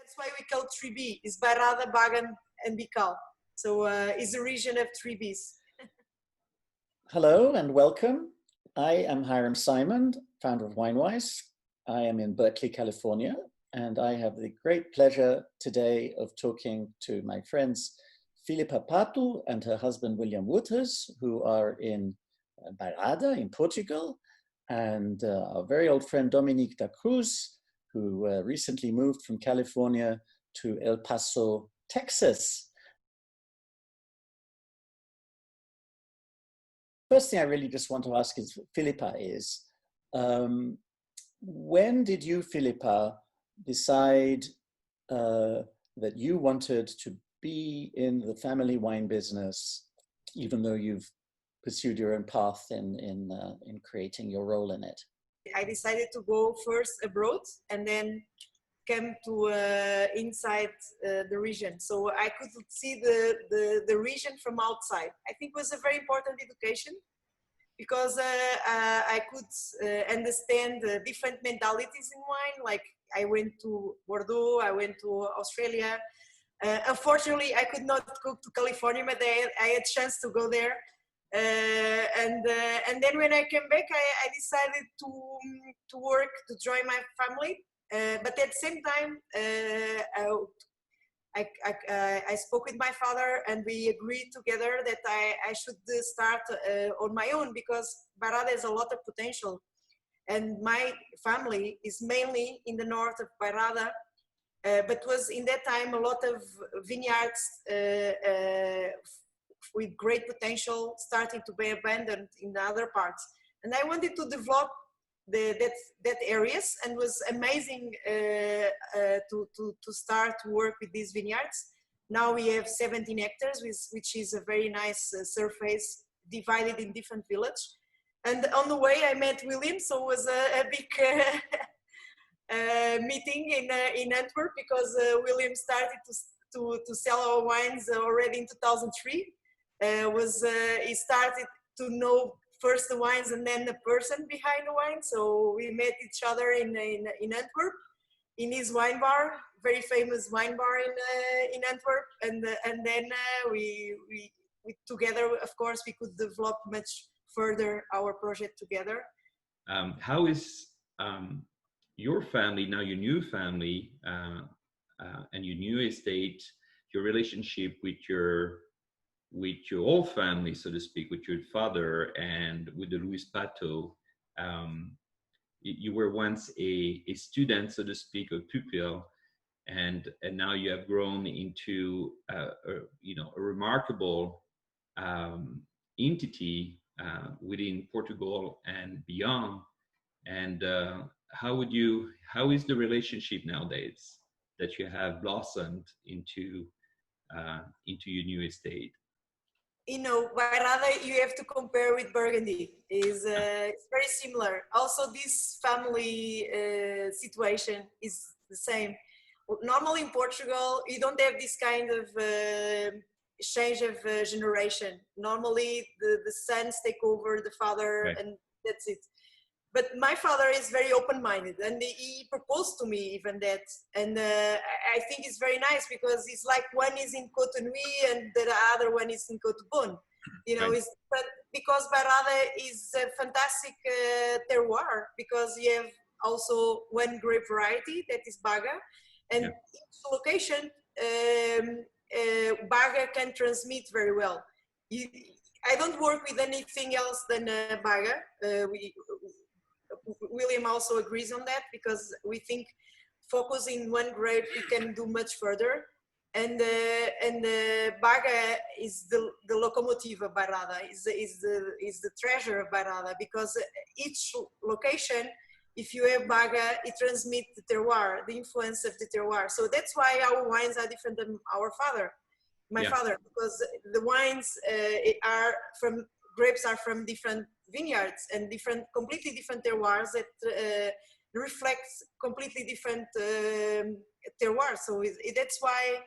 That's why we call 3B. It's Bairrada, Baga, and Bical. So it's a region of 3Bs. Hello and welcome. I am Hiram Simon, founder of WineWise. I am in Berkeley, California, and I have the great pleasure today of talking to my friends Filipa Pato and her husband William Wouters, who are in Bairrada in Portugal, and our very old friend Dominique da Cruz, who recently moved from California to El Paso, Texas. First thing I really just want to ask is, Filipa, is when did you, Filipa, decide that you wanted to be in the family wine business, even though you've pursued your own path in creating your role in it? I decided to go first abroad and then came to inside the region. So I could see the region from outside. I think it was a very important education because I could understand the different mentalities in wine. Like I went to Bordeaux, I went to Australia. Unfortunately, I could not go to California, but I had a chance to go there. And then when I came back, I decided to work, to join my family. But at the same time, I spoke with my father and we agreed together that I should start on my own because Bairrada has a lot of potential. And my family is mainly in the north of Bairrada, but was in that time a lot of vineyards with great potential starting to be abandoned in the other parts. And I wanted to develop that areas, and was amazing to start to work with these vineyards. Now we have 17 hectares, which is a very nice surface divided in different villages. And on the way I met William, so it was a big meeting in Antwerp because William started to sell our wines already in 2003. He started to know first the wines and then the person behind the wine. So we met each other in Antwerp, in his wine bar, very famous wine bar in Antwerp, and then we together, of course, we could develop much further our project together. How is your family now, your new family, and your new estate, your relationship with your old family, so to speak, with your father and with the Luis Pato? You were once a student, so to speak, a pupil, and now you have grown into a remarkable entity within Portugal and beyond. And how is the relationship nowadays that you have blossomed into your new estate? Bairrada, you have to compare with Burgundy. It's very similar. Also, this family situation is the same. Normally in Portugal, you don't have this kind of change of generation. Normally, the sons take over the father, right, and that's it. But my father is very open-minded, and he proposed to me even that. And I think it's very nice because it's like one is in Cotonou and the other one is in Cotobon. Right. It's because Bairrada is a fantastic terroir because you have also one grape variety that is Baga, and each location Baga can transmit very well. I don't work with anything else than Baga. William also agrees on that because we think focusing one grape we can do much further, and Baga is the locomotive of Bairrada, is the treasure of Bairrada, because each location, if you have Baga, it transmits the terroir, the influence of the terroir. So that's why our wines are different than my father, because the wines grapes are from different vineyards and completely different terroirs that reflects completely different terroirs. So that's why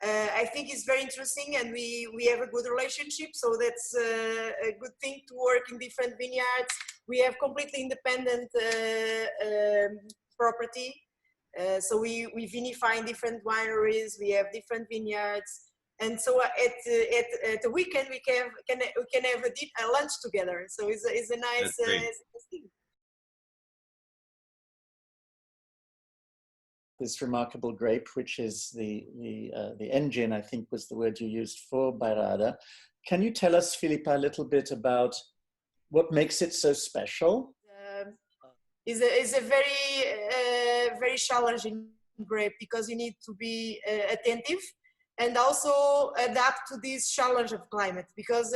I think it's very interesting, and we have a good relationship. So that's a good thing to work in different vineyards. We have completely independent property. So we vinify in different wineries. We have different vineyards. And so at the weekend we can have a lunch together. So it's a nice That's great. thing. This remarkable grape, which is the engine, I think was the word you used for Bairrada. Can you tell us, Filipa, a little bit about what makes it so special? Is a very challenging grape because you need to be attentive and also adapt to this challenge of climate. Because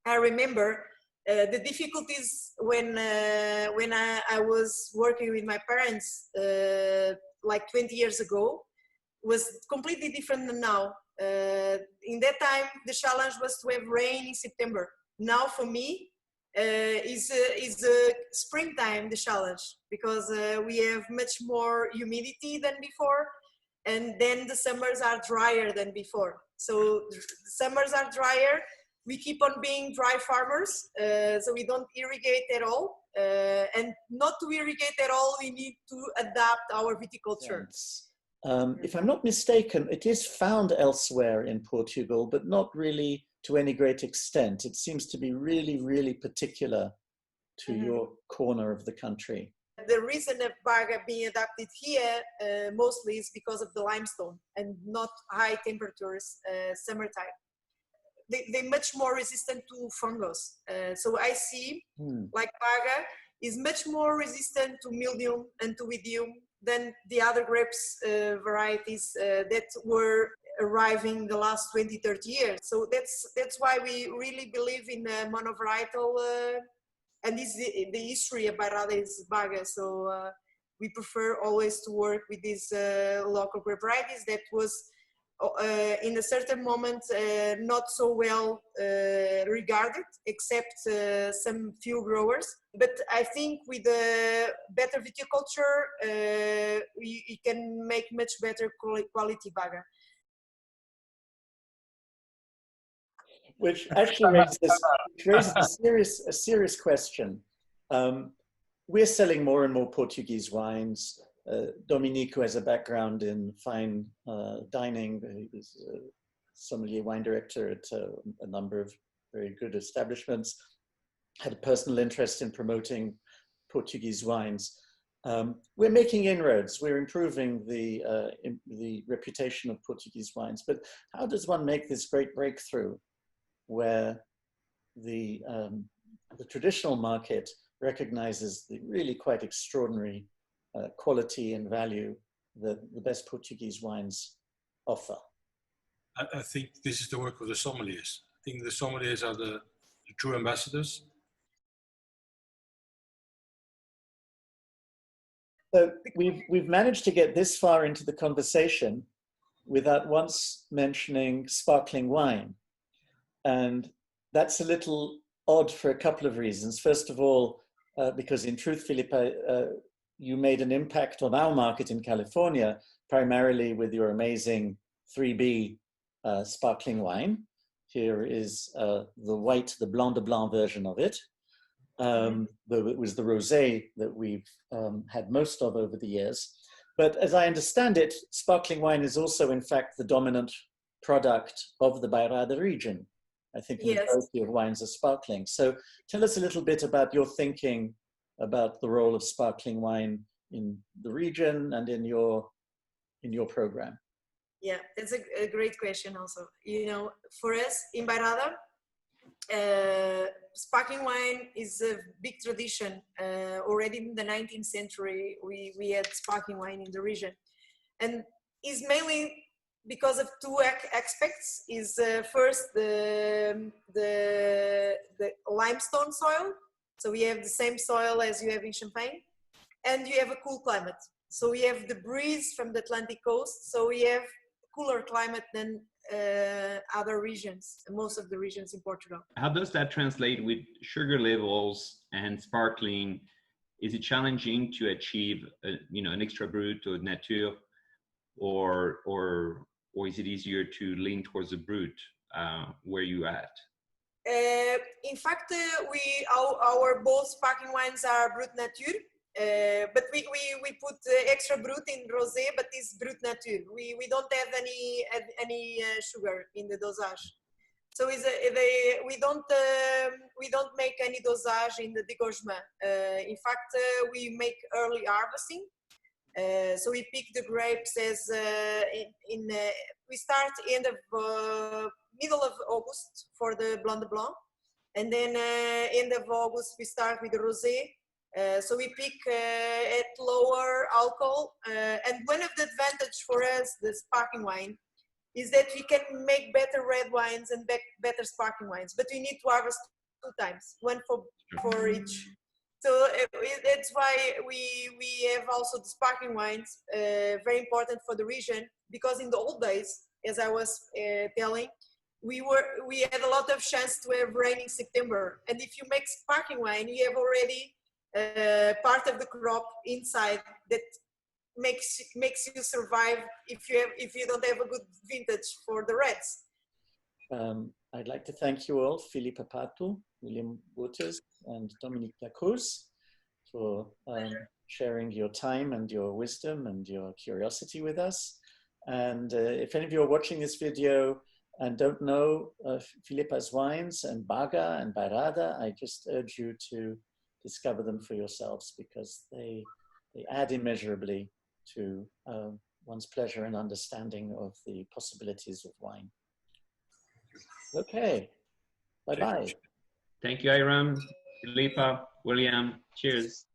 I remember the difficulties when I was working with my parents like 20 years ago was completely different than now. In that time, the challenge was to have rain in September. Now, for me, is springtime the challenge because we have much more humidity than before, and then the summers are drier than before. So the summers are drier. We keep on being dry farmers, so we don't irrigate at all. And not to irrigate at all, we need to adapt our viticulture. If I'm not mistaken, it is found elsewhere in Portugal, but not really to any great extent. It seems to be really, really particular to your corner of the country. The reason of Baga being adapted here mostly is because of the limestone and not high temperatures summertime. They're much more resistant to fungus. So I see like Baga is much more resistant to mildew and to idiom than the other grapes varieties that were arriving the last 20, 30 years. So that's why we really believe in monovarietal, and this the history of Bairrada is Baga. So we prefer always to work with these local grape varieties that was in a certain moment not so well regarded, except some few growers. But I think with the better viticulture, we can make much better quality Baga. Which actually raises a serious question. We're selling more and more Portuguese wines. Dominique, who has a background in fine dining, he was a sommelier wine director at a number of very good establishments, had a personal interest in promoting Portuguese wines. We're making inroads. We're improving the reputation of Portuguese wines. But how does one make this great breakthrough where the traditional market recognizes the really quite extraordinary quality and value that the best Portuguese wines offer? I think this is the work of the sommeliers. I think the sommeliers are the true ambassadors. So we've managed to get this far into the conversation without once mentioning sparkling wine. And that's a little odd for a couple of reasons. First of all, because in truth, Filipa, you made an impact on our market in California, primarily with your amazing 3B sparkling wine. Here is the Blanc de Blanc version of it. It was the rosé that we've had most of over the years. But as I understand it, sparkling wine is also, in fact, the dominant product of the Bairrada region. I think the majority of wines are sparkling. So tell us a little bit about your thinking about the role of sparkling wine in the region and in your program. Yeah, that's a great question also. You know, for us in Bairrada, sparkling wine is a big tradition. Already in the 19th century, we had sparkling wine in the region. And is mainly because of two aspects. Is first the limestone soil. So we have the same soil as you have in Champagne, and you have a cool climate. So we have the breeze from the Atlantic coast. So we have cooler climate than other regions, most of the regions in Portugal. How does that translate with sugar levels and sparkling? Is it challenging to achieve, an extra brut or nature, or is it easier to lean towards the brut where you at? In fact, our both sparkling wines are brut nature, But we put extra brut in rosé, but it's brut nature. We don't have any sugar in the dosage. So we don't make any dosage in the dégorgement. In fact, we make early harvesting. So we pick the grapes as we start middle of August for the Blanc de Blanc, and then end of August we start with the rosé. So we pick at lower alcohol, and one of the advantage for us, the sparkling wine, is that we can make better red wines and better sparkling wines, but we need to harvest 2 times, one for each. So that's why we have also the sparkling wines, very important for the region, because in the old days, as I was telling, we had a lot of chance to have rain in September, and if you make sparkling wine, you have already part of the crop inside that makes you survive if you don't have a good vintage for the reds. I'd like to thank you all, Filipa Pato, William Wouters, and Dominique Lacruz, for sharing your time and your wisdom and your curiosity with us. And if any of you are watching this video and don't know Filipa's wines and Baga and Barada, I just urge you to discover them for yourselves, because they add immeasurably to one's pleasure and understanding of the possibilities of wine. Okay, bye-bye. Thank you, Hiram, Filipa, William. Cheers.